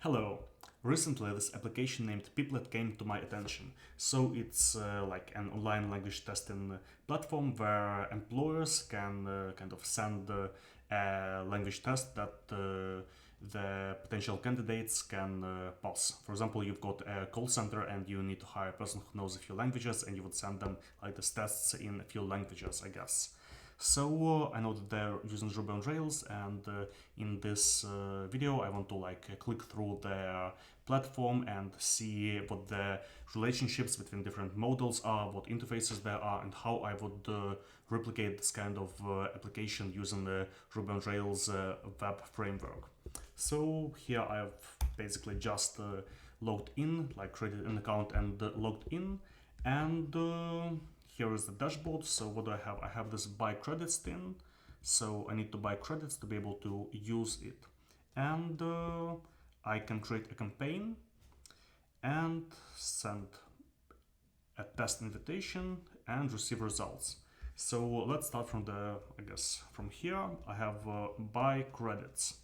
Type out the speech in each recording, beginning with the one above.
Hello. Recently, this application named Pipplet came to my attention. So it's like an online language testing platform where employers can kind of send a language test that the potential candidates can pass. For example, you've got a call center and you need to hire a person who knows a few languages, and you would send them like these tests in a few languages, I guess. So I know that they're using Ruby on Rails, and in this video I want to click through their platform and see what the relationships between different models are, what interfaces there are, and how I would replicate this kind of application using the Ruby on Rails web framework. So here I've basically just logged in, like created an account and logged in, and here is the dashboard. So what do I have? I have this buy credits thing. So I need to buy credits to be able to use it. And I can create a campaign and send a test invitation and receive results. So let's start from from here. I have buy credits.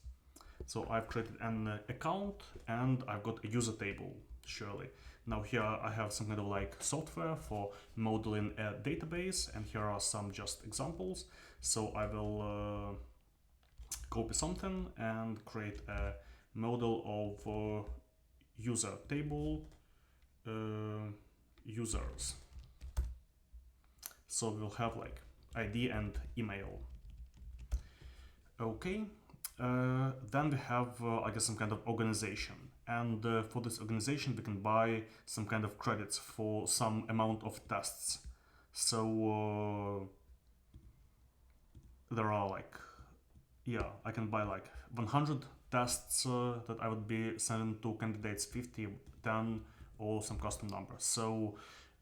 So I've created an account and I've got a user table, surely. Now here I have some kind of software for modeling a database, and here are some just examples. So I will copy something and create a model of user table users. So we'll have ID and email. Okay. Then we have, I guess, some kind of organization. And for this organization, we can buy some kind of credits for some amount of tests. So there are I can buy 100 tests that I would be sending to candidates, 50, 10, or some custom number. So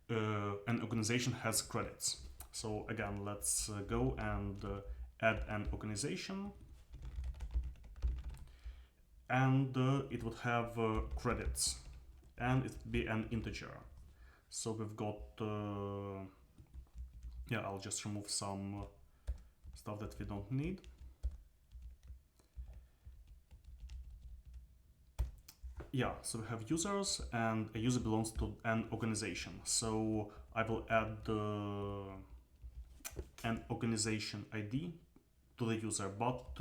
an organization has credits. So again, let's go and add an organization. And it would have credits, and it would be an integer. So we've got I'll just remove some stuff that we don't need. So we have users, and a user belongs to an organization. So I will add an organization ID to the user, but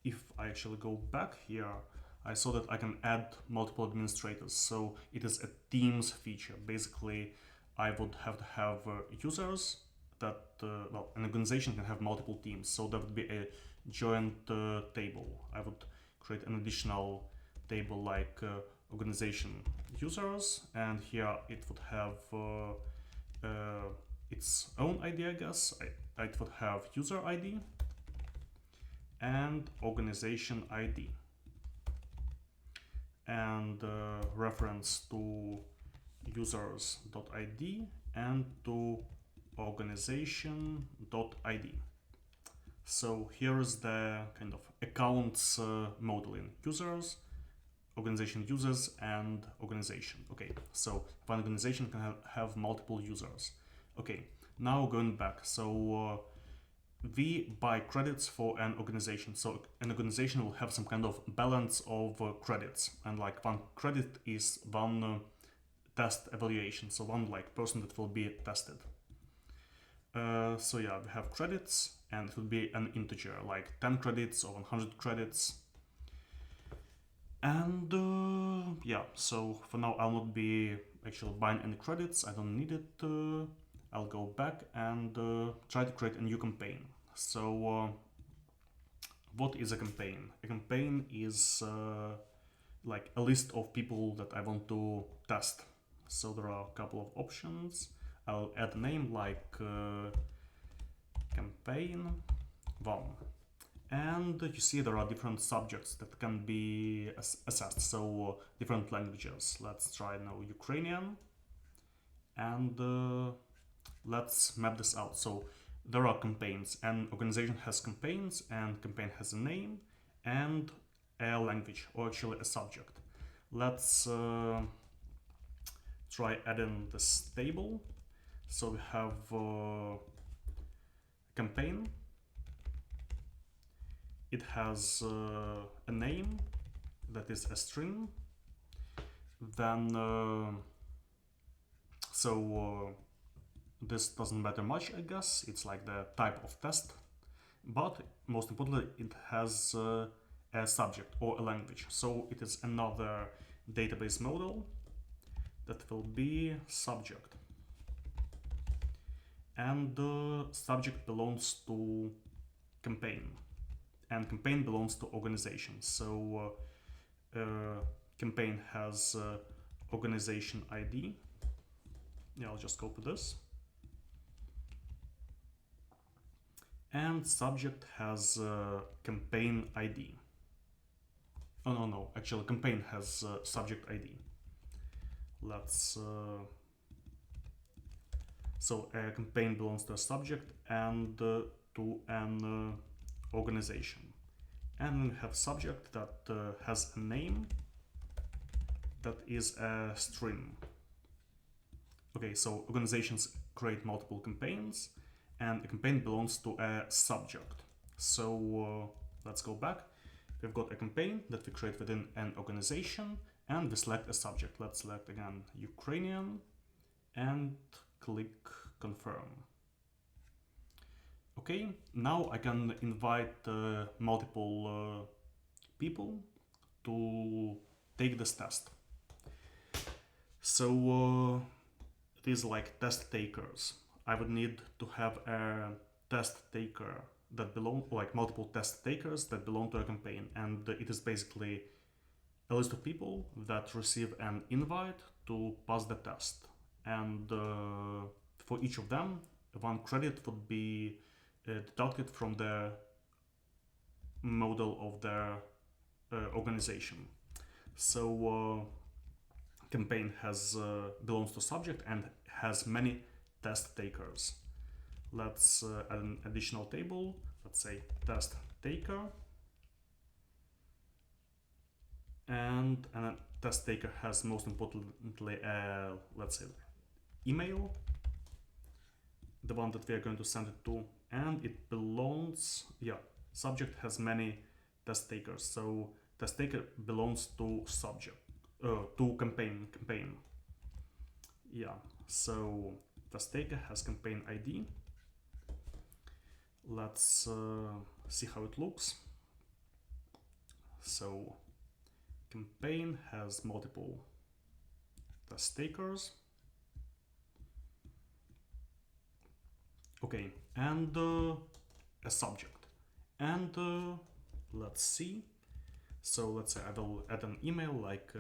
if I actually go back here, I saw that I can add multiple administrators. So it is a teams feature. Basically, I would have to have users that, an organization can have multiple teams. So that would be a joint table. I would create an additional table like organization users, and here it would have its own ID, I guess. It would have user ID and organization ID, and reference to users.id and to organization.id. So here is the kind of accounts modeling: users, organization users, and organization. Okay, so one organization can have multiple users. Okay, now going back. So we buy credits for an organization. So an organization will have some kind of balance of credits, and one credit is one test evaluation, so one person that will be tested. So yeah, we have credits, and it will be an integer, like 10 credits or 100 credits. And so for now I'll not be actually buying any credits. I don't need it. I'll go back and try to create a new campaign. So what is a campaign? A campaign is like a list of people that I want to test. So there are a couple of options. I'll add a name like campaign 1. And you see there are different subjects that can be assessed. So different languages. Let's try now Ukrainian. And let's map this out. So there are campaigns. An organization has campaigns, and campaign has a name and a language, or actually a subject. Let's try adding this table. So we have campaign. It has a name that is a string, then this doesn't matter much, I guess. It's like the type of test, but most importantly, it has a subject or a language. So it is another database model that will be subject, and the subject belongs to campaign, and campaign belongs to organization. So campaign has organization ID. Yeah, I'll just copy this. And subject has campaign ID. Oh no, actually campaign has subject ID. Let's so a campaign belongs to a subject and to an organization, and we have subject that has a name that is a string. Okay, so organizations create multiple campaigns, and a campaign belongs to a subject. So let's go back. We've got a campaign that we create within an organization, and we select a subject. Let's select again Ukrainian and click confirm. Okay, now I can invite multiple people to take this test. So it is like test takers. I would need to have a test taker that belong, like multiple test takers that belong to a campaign, and it is basically a list of people that receive an invite to pass the test, and for each of them 1 credit would be deducted from the model of their organization. So campaign has belongs to subject and has many test takers. Let's add an additional table. Let's say test taker, and a test taker has most importantly let's say email, the one that we are going to send it to, and it belongs, yeah, subject has many test takers, so test taker belongs to subject, to campaign. Yeah, so test taker has campaign ID. Let's see how it looks. So campaign has multiple test takers. Okay, and a subject. And let's see. So let's say I will add an email like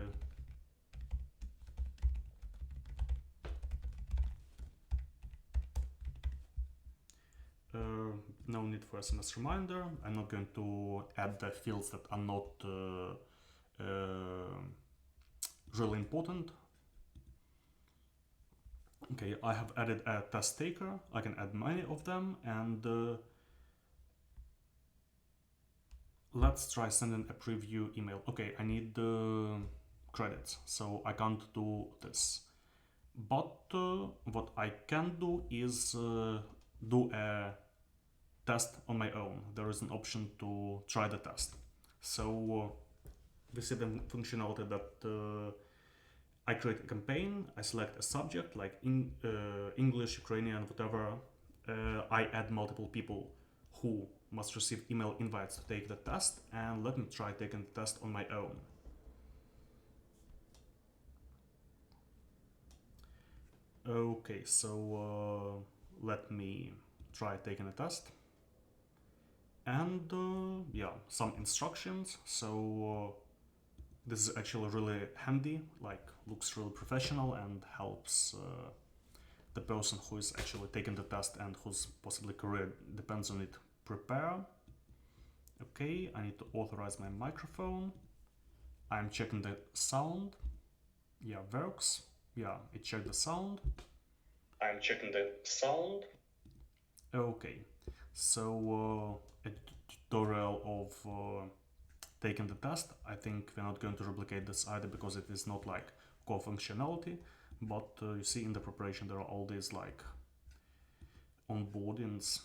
no need for SMS reminder. I'm not going to add the fields that are not really important. Okay, I have added a test taker. I can add many of them, and let's try sending a preview email. Okay, I need the credits, so I can't do this. But what I can do is do a test on my own. There is an option to try the test. So we see the functionality that I create a campaign, I select a subject like English, Ukrainian, whatever. I add multiple people who must receive email invites to take the test, and let me try taking the test on my own. Okay, so let me try taking a test. And yeah, some instructions. So this is actually really handy, like looks really professional and helps the person who is actually taking the test and whose possibly career depends on it prepare. Okay, I need to authorize my microphone. I'm checking the sound. Yeah, works. Yeah, it checked the sound. I'm checking the sound. Okay, so a tutorial of taking the test. I think we're not going to replicate this either because it is not like core functionality, but you see in the preparation there are all these like onboardings.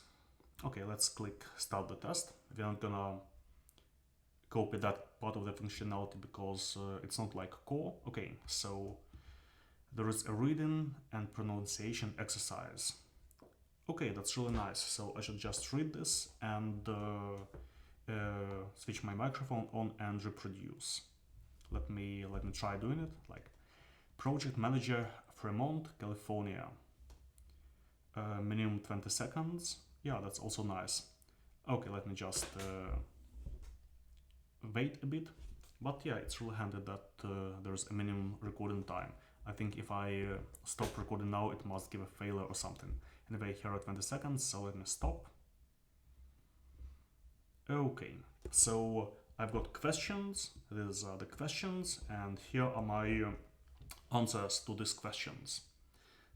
Okay, let's click start the test. We're not gonna copy that part of the functionality because it's not like core. Okay, so there is a reading and pronunciation exercise. Okay, that's really nice. So I should just read this and switch my microphone on and reproduce. Let me try doing it. Like, project manager, Fremont, California. Minimum 20 seconds. Yeah, that's also nice. Okay, let me just wait a bit. But yeah, it's really handy that there's a minimum recording time. I think if I stop recording now, it must give a failure or something. Anyway, here are 20 seconds, so let me stop. Okay, so I've got questions. These are the questions, and here are my answers to these questions.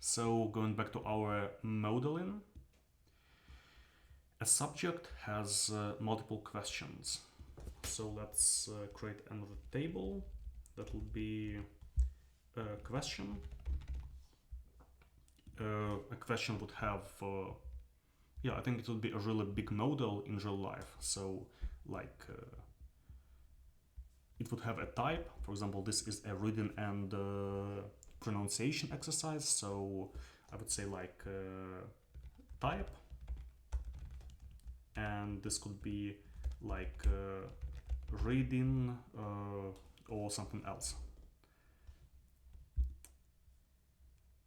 So going back to our modeling, a subject has multiple questions. So let's create another table that will be a question. A question would have, yeah, I think it would be a really big model in real life. So like it would have a type. For example, this is a reading and pronunciation exercise. So I would say like type, and this could be like reading or something else.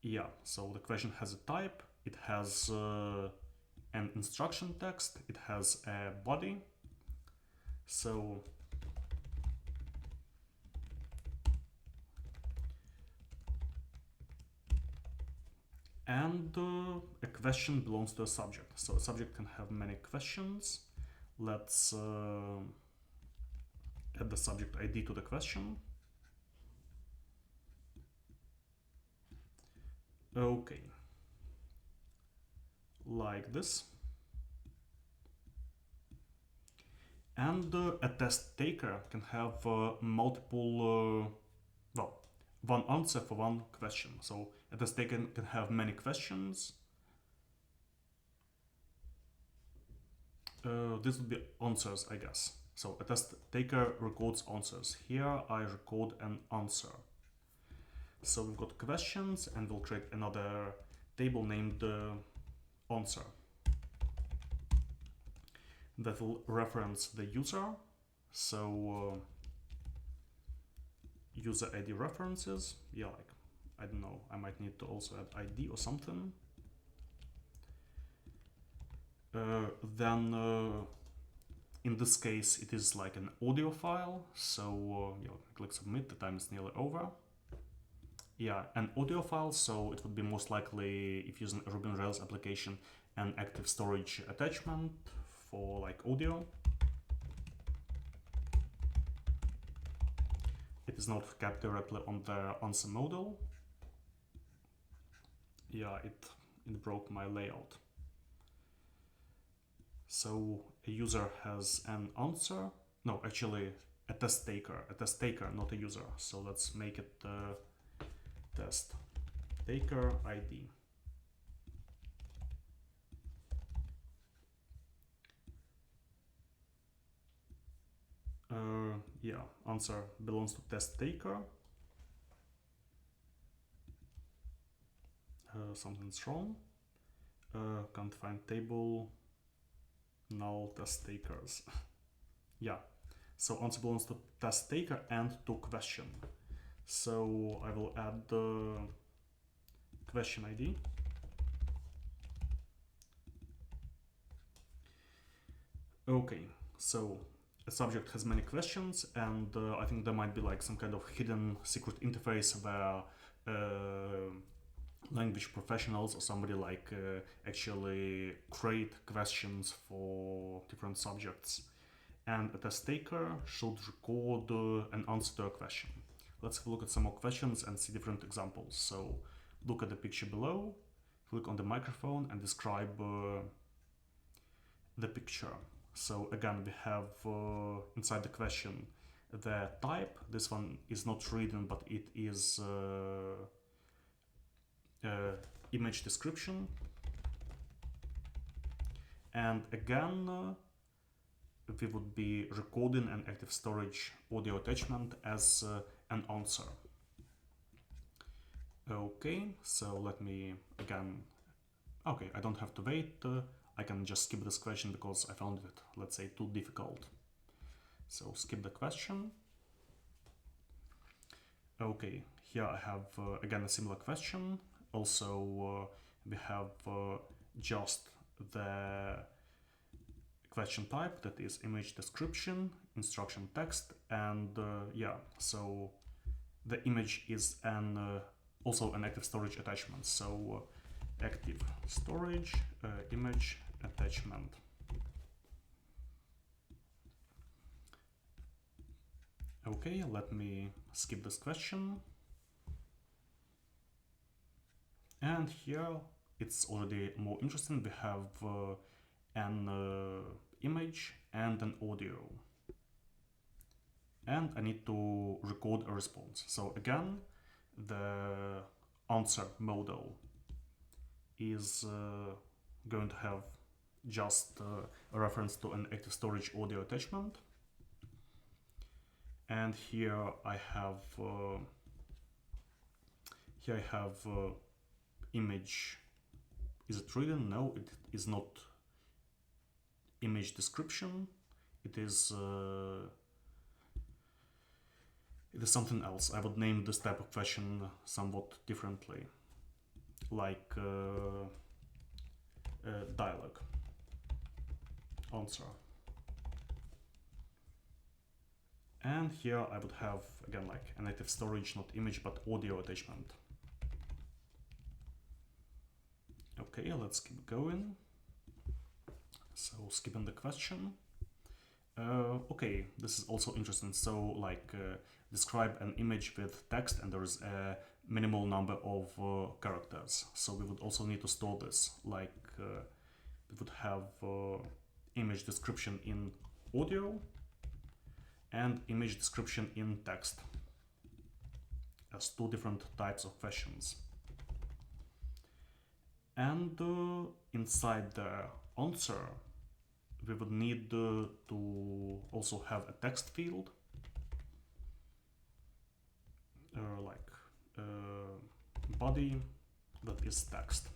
Yeah, so the question has a type, it has an instruction text, it has a body. So and a question belongs to a subject. So a subject can have many questions. Let's add the subject ID to the question. Okay, like this. And a test taker can have multiple, well, one answer for one question. So a test taker can have many questions. This would be answers, I guess. So a test taker records answers. Here I record an answer. So we've got questions, and we'll create another table named answer that will reference the user. So user ID references. Yeah, like, I don't know, I might need to also add ID or something. Then in this case it is like an audio file, so yeah, click submit, the time is nearly over. Yeah, an audio file, so it would be most likely, if using a Ruby on Rails application, an active storage attachment for like audio. It is not kept directly on the answer model. Yeah, it broke my layout. So a user has an answer. No, actually a test taker, not a user. So let's make it test taker ID. Yeah, answer belongs to test taker. Something's wrong. Can't find table. Null test takers. Yeah, so answer belongs to test taker and to question. So I will add the question ID. Okay, so a subject has many questions, and I think there might be like some kind of hidden secret interface where language professionals or somebody like actually create questions for different subjects, and a test taker should record an answer to a question. Let's have a look at some more questions and see different examples. So look at the picture below, click on the microphone and describe the picture. So again, we have inside the question the type. This one is not reading, but it is image description. And again, we would be recording an active storage audio attachment as an answer. Okay, so let me again, okay, I don't have to wait, I can just skip this question because I found it, let's say, too difficult. So skip the question. Okay, here I have again a similar question. Also, we have just the question type, that is image description, instruction text, and yeah, so the image is also an active storage attachment. So active storage image attachment. Okay, let me skip this question. And here it's already more interesting. We have an image and an audio. And I need to record a response. So again, the answer model is going to have just a reference to an active storage audio attachment. And here I have image. Is it written? No, it is not image description. It is something else. I would name this type of question somewhat differently, like dialogue answer. And here I would have again like an active storage, not image, but audio attachment. Okay, let's keep going. So skipping the question. Okay, this is also interesting. So like describe an image with text and there is a minimal number of characters. So we would also need to store this. Like we would have image description in audio and image description in text as two different types of questions. And inside the answer, we would need to also have a text field, like body that is text.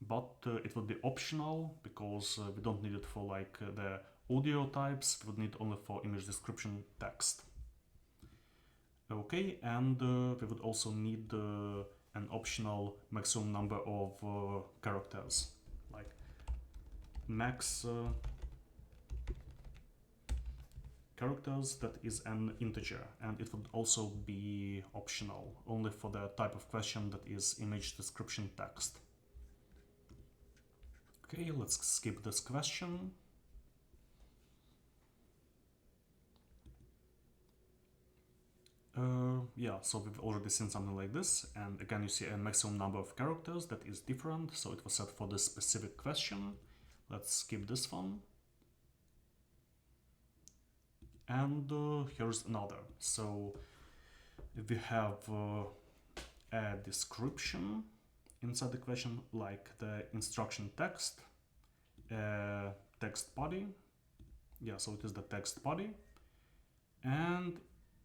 But it would be optional because we don't need it for like the audio types, we would need only for image description text. Okay, and we would also need an optional maximum number of characters, like max characters that is an integer, and it would also be optional only for the type of question that is image description text. Okay, let's skip this question. Yeah, so we've already seen something like this, and again you see a maximum number of characters that is different, so it was set for this specific question. Let's skip this one. And here's another. So we have a description inside the question, like the instruction text, text body. Yeah, so it is the text body. And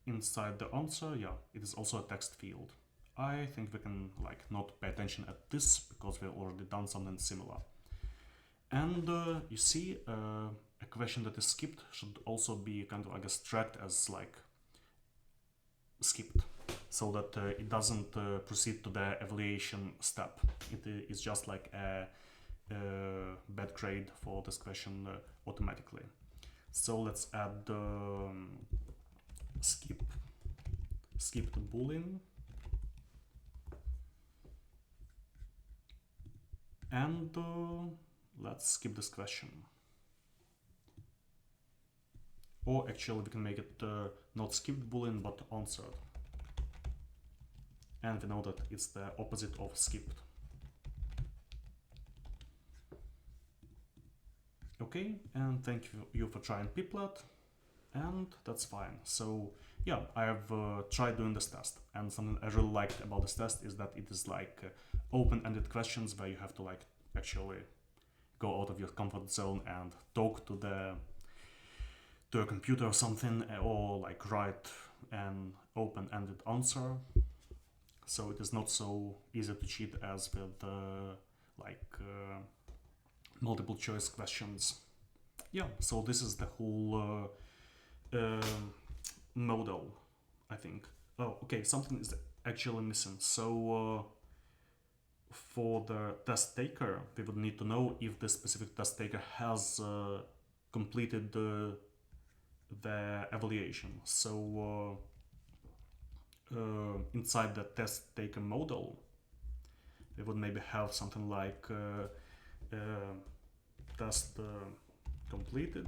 inside the answer, yeah, it is also a text field. I think we can like not pay attention at this because we've already done something similar. And you see a question that is skipped should also be kind of, I guess, tracked as like skipped, so that it doesn't proceed to the evaluation step. It is just like a bad grade for this question automatically. So let's add skip to boolean, and let's skip this question. Or actually we can make it not skipped boolean but answered, and we know that it's the opposite of skipped. Okay, and thank you for trying Pipplet, and that's fine. So yeah, I have tried doing this test, and something I really liked about this test is that it is like open-ended questions where you have to like actually go out of your comfort zone and talk to a computer or something, or like write an open-ended answer. So it is not so easy to cheat as with like multiple choice questions. Yeah, so this is the whole model, I think. Oh, okay, something is actually missing. So for the test taker, we would need to know if the specific test taker has completed the evaluation. So inside the test taker model, we would maybe have something like test completed,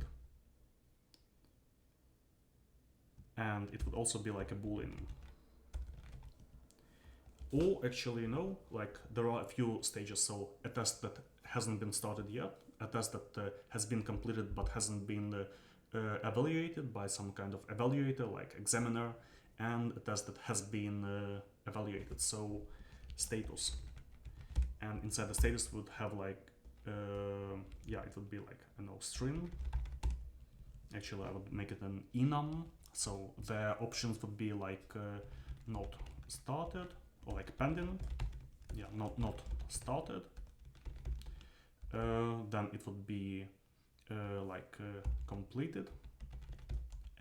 and it would also be like a boolean. Or actually, no, like there are a few stages. So a test that hasn't been started yet, a test that has been completed but hasn't been evaluated by some kind of evaluator like examiner, and a test that has been evaluated, so status. And inside the status would have like yeah, it would be like string. Actually, I would make it an enum, so the options would be like not started, or like pending. Yeah, not started. Then it would be like completed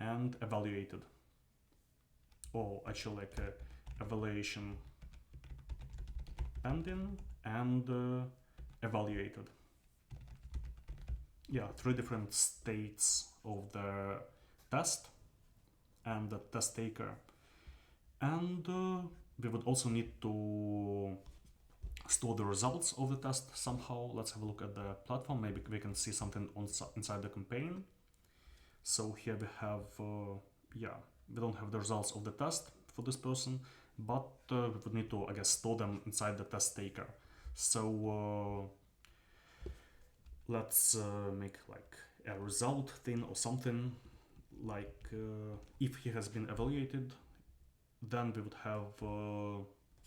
and evaluated, or actually like evaluation pending and evaluated. Yeah, 3 different states of the test and the test taker. And we would also need to store the results of the test somehow. Let's have a look at the platform. Maybe we can see something inside the campaign. So here we have, yeah, we don't have the results of the test for this person, but we would need to, I guess, store them inside the test taker. So let's make like a result thing or something, like if he has been evaluated, then we would have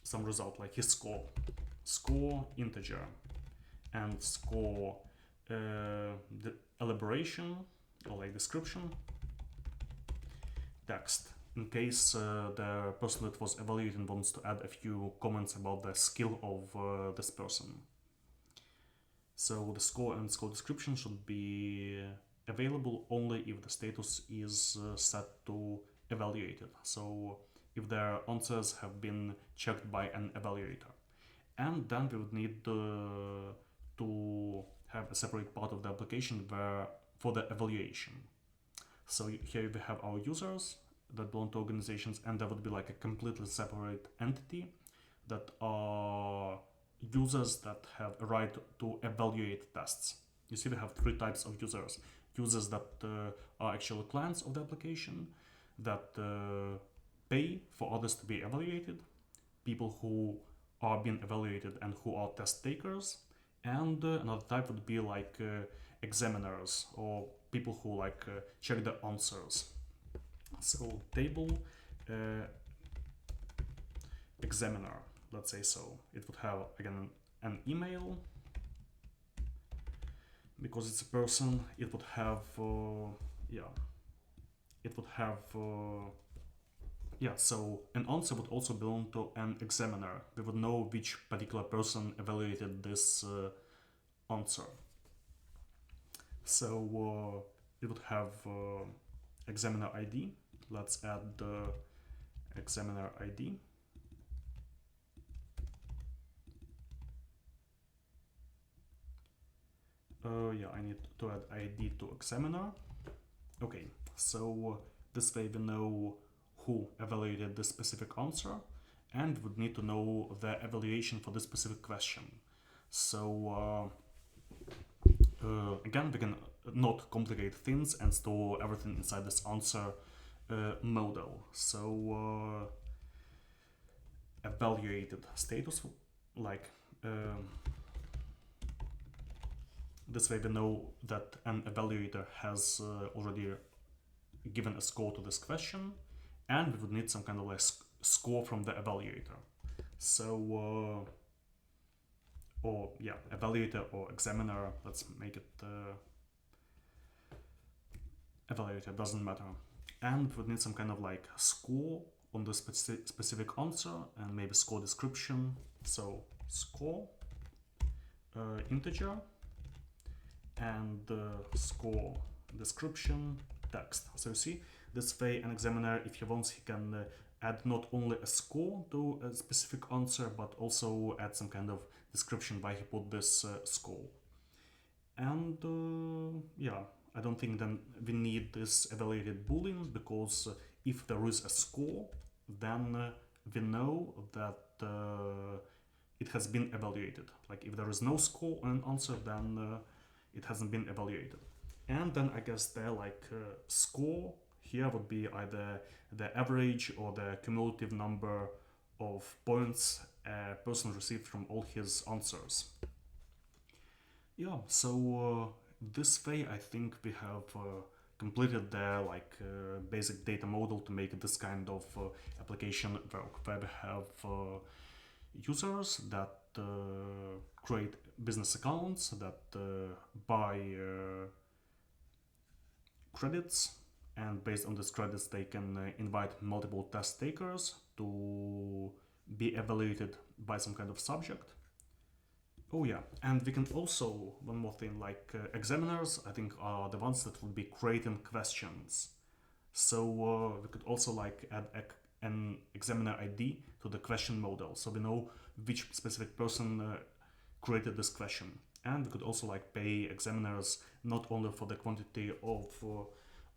some result like his score integer, and score the elaboration or like description text, in case the person that was evaluated wants to add a few comments about the skill of this person. So the score and score description should be available only if the status is set to evaluated. So if their answers have been checked by an evaluator. And then we would need to have a separate part of the application where for the evaluation. So here we have our users that belong to organizations, and there would be like a completely separate entity that are users that have a right to evaluate tests. You see, we have 3 types of users. Users that are actual clients of the application, that pay for others to be evaluated, people who are being evaluated and who are test takers, and another type would be like examiners, or people who like check the answers. So table examiner, let's say, so it would have again an email because it's a person. It would have yeah, it would have yeah, so an answer would also belong to an examiner. We would know which particular person evaluated this answer. So it would have examiner ID. Let's add the examiner ID. Yeah, I need to add ID to examiner. Okay, so this way we know who evaluated this specific answer, and would need to know the evaluation for this specific question. So again, we can not complicate things and store everything inside this answer model. So evaluated status, like this way we know that an evaluator has already given a score to this question, and we would need some kind of like score from the evaluator. So or yeah, evaluator or examiner. Let's make it evaluator, doesn't matter. And we need some kind of like score on the specific answer and maybe score description. So score integer and score description text. So you see, this way an examiner, if he wants, he can add not only a score to a specific answer, but also add some kind of description why he put this score. And yeah, I don't think then we need this evaluated boolean, because if there is a score, then we know that it has been evaluated. Like if there is no score on an answer, then it hasn't been evaluated. And then I guess the score here would be either the average or the cumulative number of points a person received from all his answers. Yeah, so this way I think we have completed the basic data model to make this kind of application work, where we have users that create business accounts, that buy credits, and based on these credits they can invite multiple test takers to be evaluated by some kind of subject. Oh yeah, and we can also, one more thing, examiners I think are the ones that would be creating questions. So we could also add an examiner ID to the question model, so we know which specific person created this question. And we could also pay examiners not only for the quantity of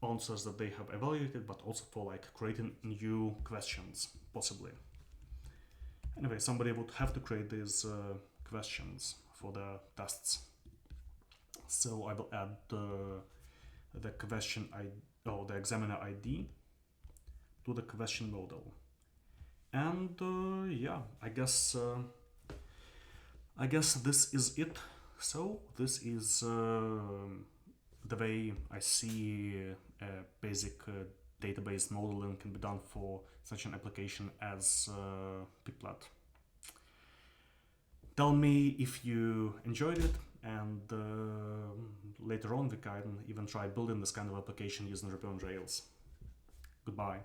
answers that they have evaluated, but also for creating new questions, possibly. Anyway, somebody would have to create these questions for the tests. So I will add the question ID, or the examiner ID, to the question model. And yeah, I guess this is it. So this is the way I see a basic database modeling can be done for such an application as Pipplet. Tell me if you enjoyed it, and later on we can even try building this kind of application using Ruby on Rails. Goodbye.